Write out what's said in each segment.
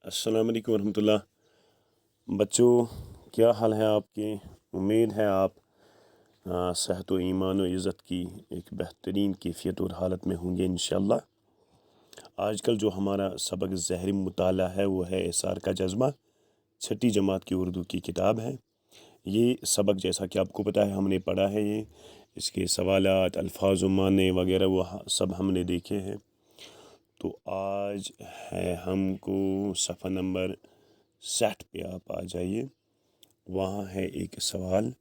अस्सलाम वालेकुम वरहमतुल्लाह। बच्चों, क्या हाल है आपके? उम्मीद है आप सेहत व ईमान व इज़्ज़त की एक बेहतरीन कैफियत और हालत में होंगे इंशाअल्लाह। आजकल जो हमारा सबक ज़हरी मुताला है वो है एसार का जज्बा, छठी जमात की उर्दू की किताब है। ये सबक जैसा कि आपको पता है हमने पढ़ा है, ये इसके सवालात, अल्फाज व माने वगैरह वो सब हमने देखे हैं। तो आज है हमको सफ़ा नंबर 60 पे आप आ जाइए। वहाँ है एक सवाल,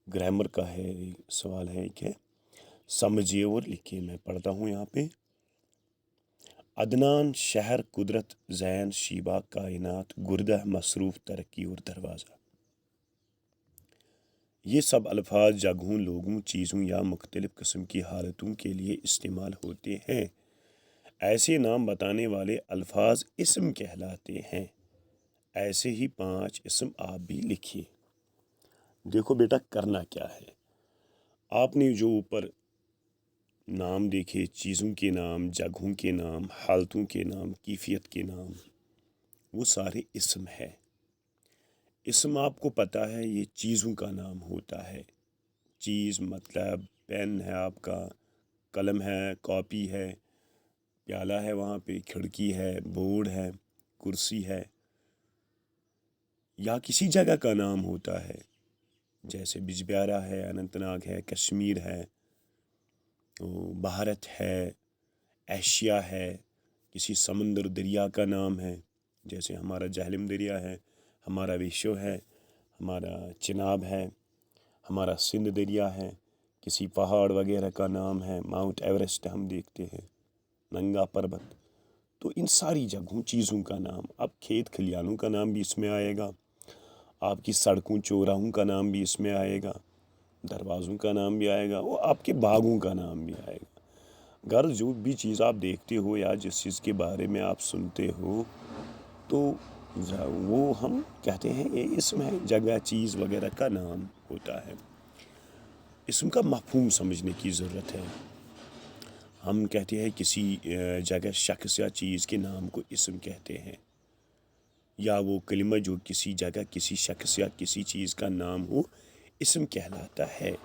ग्रामर का है, सवाल है एक है, समझिए और लिखिए। मैं पढ़ता हूँ यहाँ पे। अदनान, शहर, कुदरत, जैन, शीबा, कायनात, गुर्दा, मसरूफ़, तरक्की और दरवाज़ा। ये सब अल्फाज जगहों, लोगों, चीज़ों या मुख्तलिफ़ किस्म की हालतों के लिए इस्तेमाल होते हैं। ऐसे नाम बताने वाले अल्फाज इस्म कहलाते हैं। ऐसे ही 5 इस्म आप भी लिखिए। देखो बेटा, करना क्या है, आपने जो ऊपर नाम देखे, चीज़ों के नाम, जगहों के नाम, हालतों के नाम, कैफियत के नाम, वो सारे इस्म है। इस्म आपको पता है ये चीज़ों का नाम होता है। चीज़ मतलब पेन है आपका, कलम है, कॉपी है, प्याला है, वहाँ पे खिड़की है, बोर्ड है, कुर्सी है, या किसी जगह का नाम होता है, जैसे बिजबियारा है, अनंतनाग है, कश्मीर है, तो भारत है, एशिया है, किसी समंदर दरिया का नाम है, जैसे हमारा जहलम दरिया है, हमारा विश्व है, हमारा चिनाब है, हमारा सिंध दरिया है, किसी पहाड़ वगैरह का नाम है, माउंट एवरेस्ट हम देखते हैं, नंगा पर्वत। तो इन सारी जगहों, चीज़ों का नाम, अब खेत खलियानों का नाम भी इसमें आएगा, आपकी सड़कों चौराहों का नाम भी इसमें आएगा, दरवाज़ों का नाम भी आएगा, वो आपके बागों का नाम भी आएगा। घर जो भी चीज़ आप देखते हो या जिस चीज़ के बारे में आप सुनते हो, तो वो हम कहते हैं ये इसम है, जगह, चीज़ वगैरह का नाम होता है। इसम का मफ़हूम समझने की ज़रूरत है। हम कहते हैं किसी जगह, शख्स या चीज़ के नाम को इसम कहते हैं, या वो कलिमा जो किसी जगह, किसी शख्स या किसी चीज़ का नाम हो, इसम कहलाता है।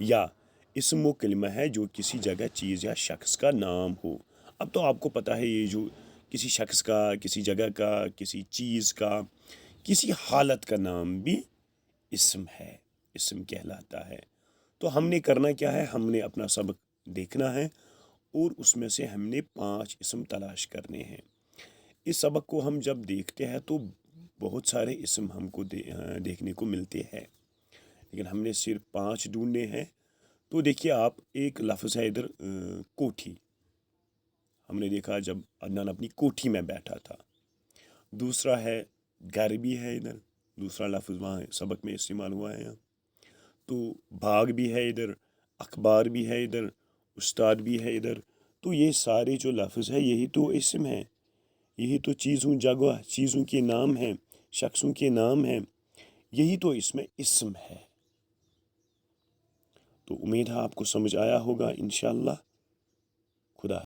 या इसम वो कलिमा है जो किसी जगह, चीज़ या शख्स का नाम हो। अब तो आपको पता है ये जो किसी शख्स का, किसी जगह का, किसी चीज़ का, किसी हालत का नाम भी इसम है, इसम कहलाता है। तो हमने करना क्या है, हमने अपना सबक देखना है और उसमें से हमने 5 इसम तलाश करने हैं। इस सबक को हम जब देखते हैं तो बहुत सारे इसम हमको देखने को मिलते हैं, लेकिन हमने सिर्फ 5 ढूंढने हैं। तो देखिए आप, एक लफ्ज़ है इधर कोठी, हमने देखा जब अदनान अपनी कोठी में बैठा था। दूसरा है घर भी है इधर, दूसरा लफ्ज़ वहाँ सबक में इस्तेमाल हुआ है यहाँ। तो बाग भी है इधर, अखबार भी है इधर, उस्ताद भी है इधर। तो ये सारे जो लफ्ज़ है यही तो इसम है, यही तो चीज़ों, जगह, चीज़ों के नाम हैं, शख्सों के नाम हैं, यही तो इसमें इसम है। तो उम्मीद है आपको समझ आया होगा इंशाअल्लाह। खुदा